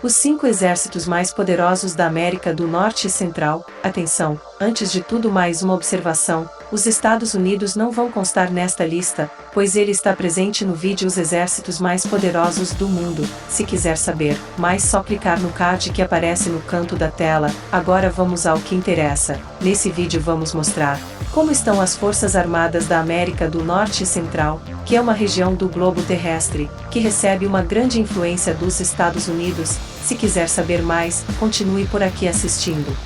Os 5 exércitos mais poderosos da América do Norte e Central. Atenção, antes de tudo mais uma observação, os Estados Unidos não vão constar nesta lista, pois ele está presente no vídeo Os Exércitos Mais Poderosos do Mundo. Se quiser saber mais, só clicar no card que aparece no canto da tela. Agora vamos ao que interessa. Nesse vídeo vamos mostrar como estão as Forças Armadas da América do Norte e Central, que é uma região do globo terrestre, que recebe uma grande influência dos Estados Unidos. Se quiser saber mais, continue por aqui assistindo.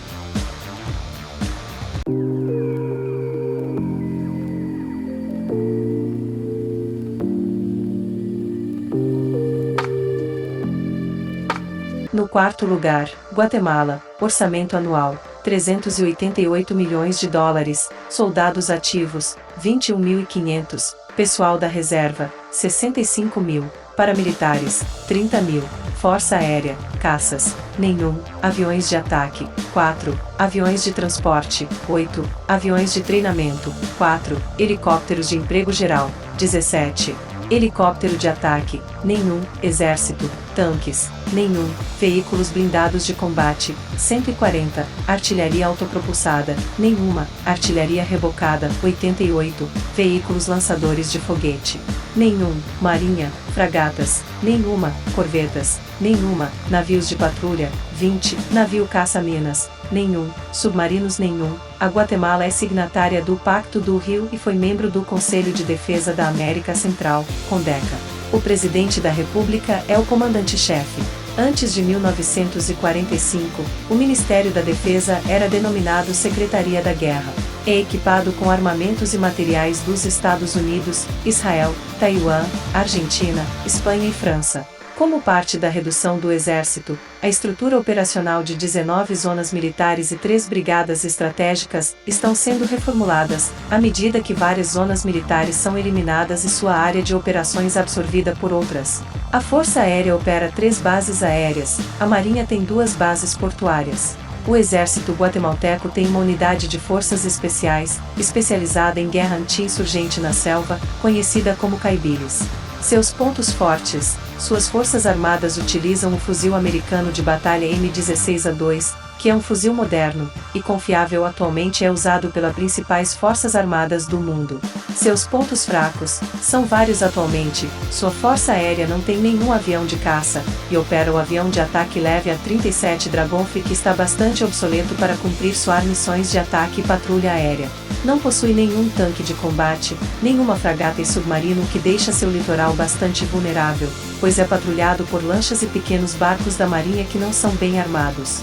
No quarto lugar, Guatemala, orçamento anual, 388 milhões de dólares, soldados ativos, 21.500, pessoal da reserva, 65 mil, paramilitares, 30 mil, força aérea, caças, nenhum, aviões de ataque, 4, aviões de transporte, 8, aviões de treinamento, 4, helicópteros de emprego geral, 17. Helicóptero de ataque, nenhum, exército, tanques, nenhum, veículos blindados de combate, 140, artilharia autopropulsada, nenhuma, artilharia rebocada, 88, veículos lançadores de foguete, nenhum, marinha, fragatas, nenhuma, corvetas, nenhuma, navios de patrulha, 20, navio caça-minas, nenhum, submarinos nenhum. A Guatemala é signatária do Pacto do Rio e foi membro do Conselho de Defesa da América Central, CONDECA. O presidente da República é o comandante-chefe. Antes de 1945, o Ministério da Defesa era denominado Secretaria da Guerra. É equipado com armamentos e materiais dos Estados Unidos, Israel, Taiwan, Argentina, Espanha e França. Como parte da redução do exército, a estrutura operacional de 19 zonas militares e 3 brigadas estratégicas estão sendo reformuladas, à medida que várias zonas militares são eliminadas e sua área de operações absorvida por outras. A Força Aérea opera 3 bases aéreas, a Marinha tem 2 bases portuárias. O Exército Guatemalteco tem uma unidade de forças especiais, especializada em guerra anti-insurgente na selva, conhecida como Caibiles. Seus pontos fortes: suas forças armadas utilizam o fuzil americano de batalha M16A2, que é um fuzil moderno e confiável, atualmente é usado pelas principais forças armadas do mundo. Seus pontos fracos são vários atualmente. Sua força aérea não tem nenhum avião de caça e opera o avião de ataque leve A-37 Dragonfly, que está bastante obsoleto para cumprir suas missões de ataque e patrulha aérea. Não possui nenhum tanque de combate, nenhuma fragata e submarino, que deixa seu litoral bastante vulnerável, pois é patrulhado por lanchas e pequenos barcos da marinha que não são bem armados.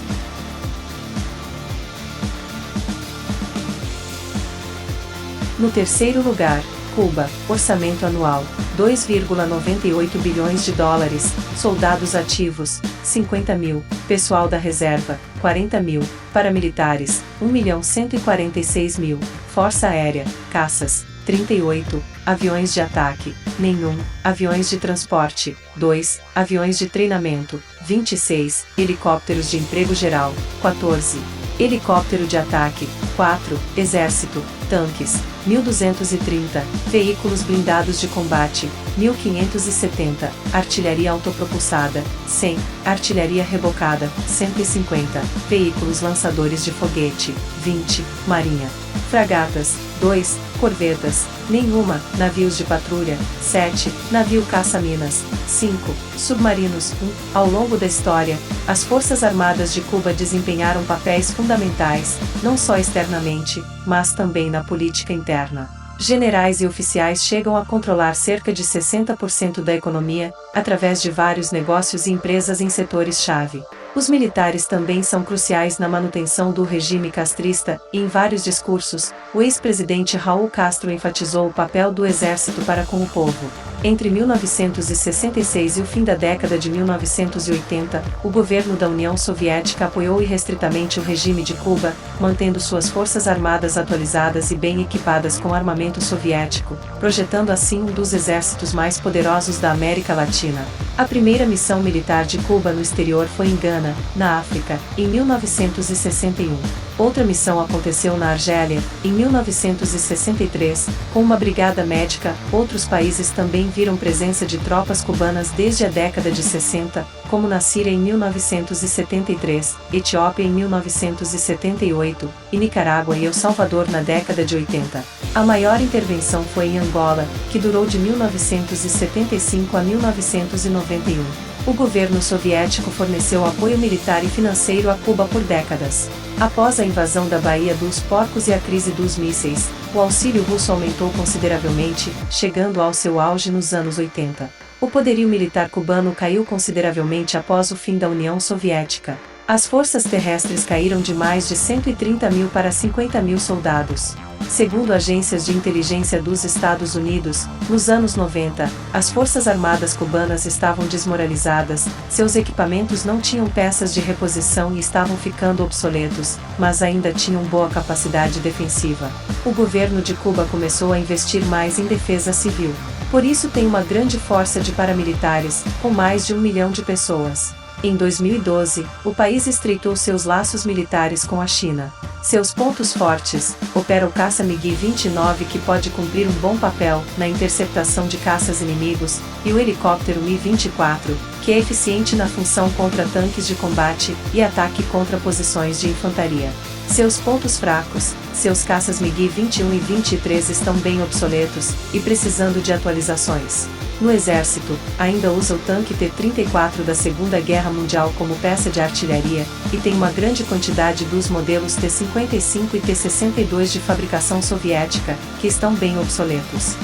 No terceiro lugar, Cuba, orçamento anual, 2,98 bilhões de dólares, soldados ativos, 50 mil, pessoal da reserva, 40 mil, paramilitares, 1.146.000, força aérea, caças, 38, aviões de ataque, nenhum, aviões de transporte, 2, aviões de treinamento, 26, helicópteros de emprego geral, 14, helicóptero de ataque, 4, exército, tanques, 1.230, veículos blindados de combate, 1.570, artilharia autopropulsada, 100, artilharia rebocada, 150, veículos lançadores de foguete, 20, marinha, fragatas, 2, corvetas, nenhuma, navios de patrulha, 7, navio caça-minas, 5, submarinos, 1. Ao longo da história, as Forças Armadas de Cuba desempenharam papéis fundamentais, não só externamente, mas também na política interna. Generais e oficiais chegam a controlar cerca de 60% da economia, através de vários negócios e empresas em setores-chave. Os militares também são cruciais na manutenção do regime castrista, e em vários discursos, o ex-presidente Raul Castro enfatizou o papel do exército para com o povo. Entre 1966 e o fim da década de 1980, o governo da União Soviética apoiou irrestritamente o regime de Cuba, mantendo suas forças armadas atualizadas e bem equipadas com armamento soviético, projetando assim um dos exércitos mais poderosos da América Latina. A primeira missão militar de Cuba no exterior foi em Gana, na África, em 1961. Outra missão aconteceu na Argélia, em 1963, com uma brigada médica. Outros países também viram presença de tropas cubanas desde a década de 60, como na Síria em 1973, Etiópia em 1978, e Nicarágua e El Salvador na década de 80. A maior intervenção foi em Angola, que durou de 1975 a 1991. O governo soviético forneceu apoio militar e financeiro a Cuba por décadas. Após a invasão da Baía dos Porcos e a crise dos mísseis, o auxílio russo aumentou consideravelmente, chegando ao seu auge nos anos 80. O poderio militar cubano caiu consideravelmente após o fim da União Soviética. As forças terrestres caíram de mais de 130 mil para 50 mil soldados. Segundo agências de inteligência dos Estados Unidos, nos anos 90, as forças armadas cubanas estavam desmoralizadas, seus equipamentos não tinham peças de reposição e estavam ficando obsoletos, mas ainda tinham boa capacidade defensiva. O governo de Cuba começou a investir mais em defesa civil. Por isso tem uma grande força de paramilitares, com mais de 1 milhão de pessoas. Em 2012, o país estreitou seus laços militares com a China. Seus pontos fortes: opera o caça MiG-29 que pode cumprir um bom papel na interceptação de caças inimigos, e o helicóptero Mi-24, que é eficiente na função contra tanques de combate e ataque contra posições de infantaria. Seus pontos fracos: seus caças MiG-21 e 23 estão bem obsoletos e precisando de atualizações. No exército, ainda usa o tanque T-34 da Segunda Guerra Mundial como peça de artilharia, e tem uma grande quantidade dos modelos T-55 e T-62 de fabricação soviética, que estão bem obsoletos.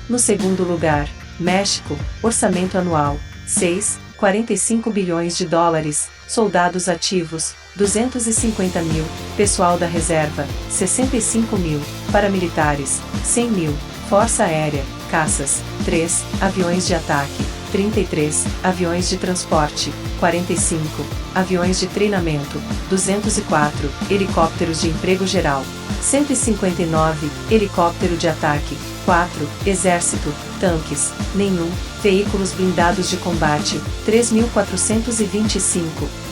No segundo lugar, México, orçamento anual, 6,45 bilhões de dólares, soldados ativos, 250 mil, pessoal da reserva, 65 mil, paramilitares, 100 mil, força aérea, caças, 3, aviões de ataque, 33, aviões de transporte, 45, aviões de treinamento, 204, helicópteros de emprego geral, 159, helicóptero de ataque, 4, exército, tanques, nenhum, veículos blindados de combate, 3.425,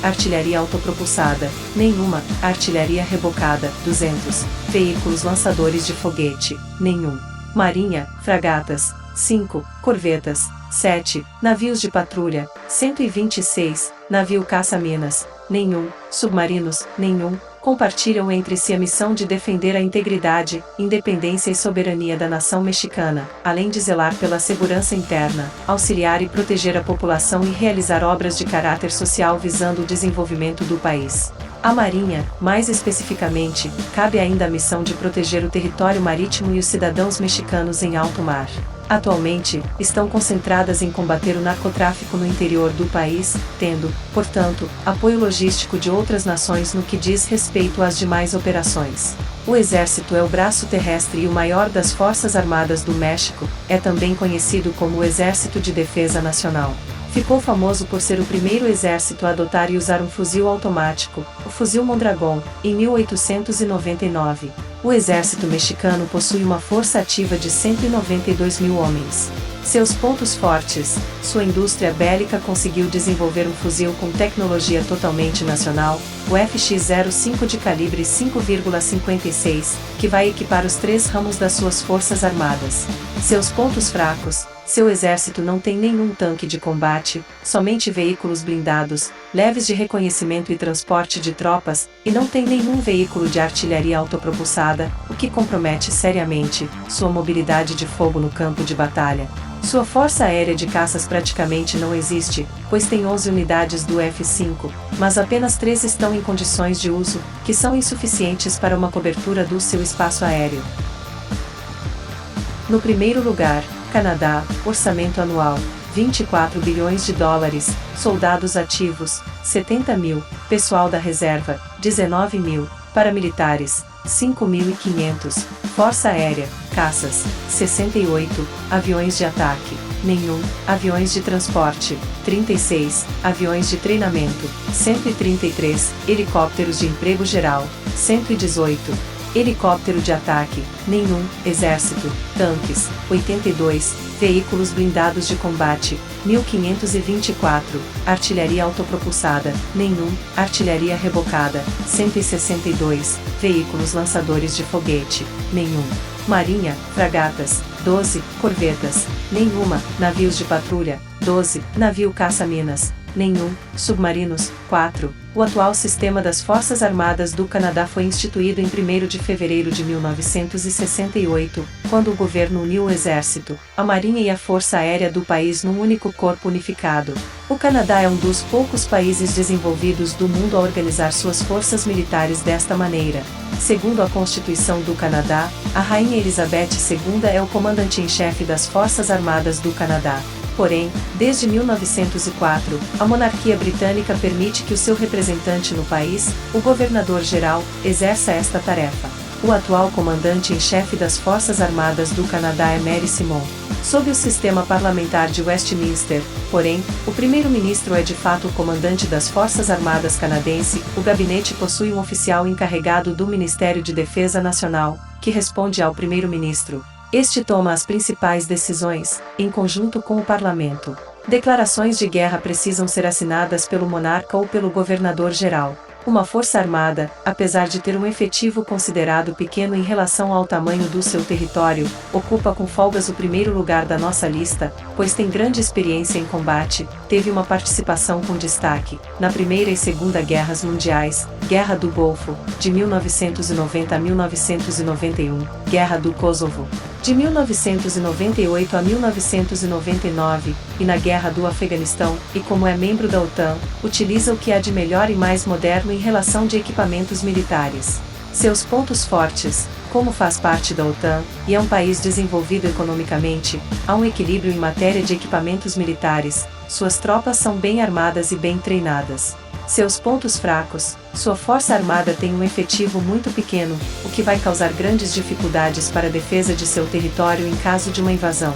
artilharia autopropulsada, nenhuma, artilharia rebocada, 200, veículos lançadores de foguete, nenhum, marinha, fragatas, 5, corvetas, 7, navios de patrulha, 126, navio caça-minas, nenhum, submarinos, nenhum, compartilham entre si a missão de defender a integridade, independência e soberania da nação mexicana, além de zelar pela segurança interna, auxiliar e proteger a população e realizar obras de caráter social visando o desenvolvimento do país. A Marinha, mais especificamente, cabe ainda a missão de proteger o território marítimo e os cidadãos mexicanos em alto mar. Atualmente, estão concentradas em combater o narcotráfico no interior do país, tendo, portanto, apoio logístico de outras nações no que diz respeito às demais operações. O Exército é o braço terrestre e o maior das Forças Armadas do México, é também conhecido como o Exército de Defesa Nacional. Ficou famoso por ser o primeiro exército a adotar e usar um fuzil automático, o fuzil Mondragón, em 1899. O exército mexicano possui uma força ativa de 192 mil homens. Seus pontos fortes: sua indústria bélica conseguiu desenvolver um fuzil com tecnologia totalmente nacional, o FX-05 de calibre 5,56, que vai equipar os 3 ramos das suas forças armadas. Seus pontos fracos: seu exército não tem nenhum tanque de combate, somente veículos blindados, leves de reconhecimento e transporte de tropas, e não tem nenhum veículo de artilharia autopropulsada, o que compromete seriamente sua mobilidade de fogo no campo de batalha. Sua força aérea de caças praticamente não existe, pois tem 11 unidades do F-5, mas apenas 3 estão em condições de uso, que são insuficientes para uma cobertura do seu espaço aéreo. No primeiro lugar, Canadá, orçamento anual, 24 bilhões de dólares, soldados ativos, 70 mil, pessoal da reserva, 19 mil, paramilitares, 5.500, força aérea, caças, 68, aviões de ataque, nenhum; aviões de transporte, 36; aviões de treinamento, 133; helicópteros de emprego geral, 118; helicóptero de ataque, nenhum; exército, tanques, 82; veículos blindados de combate, 1524; artilharia autopropulsada, nenhum; artilharia rebocada, 162; veículos lançadores de foguete, nenhum; marinha, fragatas, 12; corvetas, nenhuma; navios de patrulha, 12; navio caça-minas, nenhum; submarinos, 4. O atual sistema das Forças Armadas do Canadá foi instituído em 1º de fevereiro de 1968, quando o governo uniu o Exército, a Marinha e a Força Aérea do país num único corpo unificado. O Canadá é um dos poucos países desenvolvidos do mundo a organizar suas forças militares desta maneira. Segundo a Constituição do Canadá, a Rainha Elizabeth II é o comandante-em-chefe das Forças Armadas do Canadá. Porém, desde 1904, a monarquia britânica permite que o seu representante no país, o governador-geral, exerça esta tarefa. O atual comandante-em-chefe das Forças Armadas do Canadá é Mary Simon. Sob o sistema parlamentar de Westminster, porém, o primeiro-ministro é de fato o comandante das Forças Armadas canadense. O gabinete possui um oficial encarregado do Ministério de Defesa Nacional, que responde ao primeiro-ministro. Este toma as principais decisões, em conjunto com o parlamento. Declarações de guerra precisam ser assinadas pelo monarca ou pelo governador-geral. Uma força armada, apesar de ter um efetivo considerado pequeno em relação ao tamanho do seu território, ocupa com folgas o primeiro lugar da nossa lista, pois tem grande experiência em combate, teve uma participação com destaque na Primeira e Segunda Guerras Mundiais, Guerra do Golfo, de 1990 a 1991, Guerra do Kosovo, de 1998 a 1999, e na Guerra do Afeganistão, e como é membro da OTAN, utiliza o que há de melhor e mais moderno em relação de equipamentos militares. Seus pontos fortes: como faz parte da OTAN, e é um país desenvolvido economicamente, há um equilíbrio em matéria de equipamentos militares, suas tropas são bem armadas e bem treinadas. Seus pontos fracos: sua força armada tem um efetivo muito pequeno, o que vai causar grandes dificuldades para a defesa de seu território em caso de uma invasão.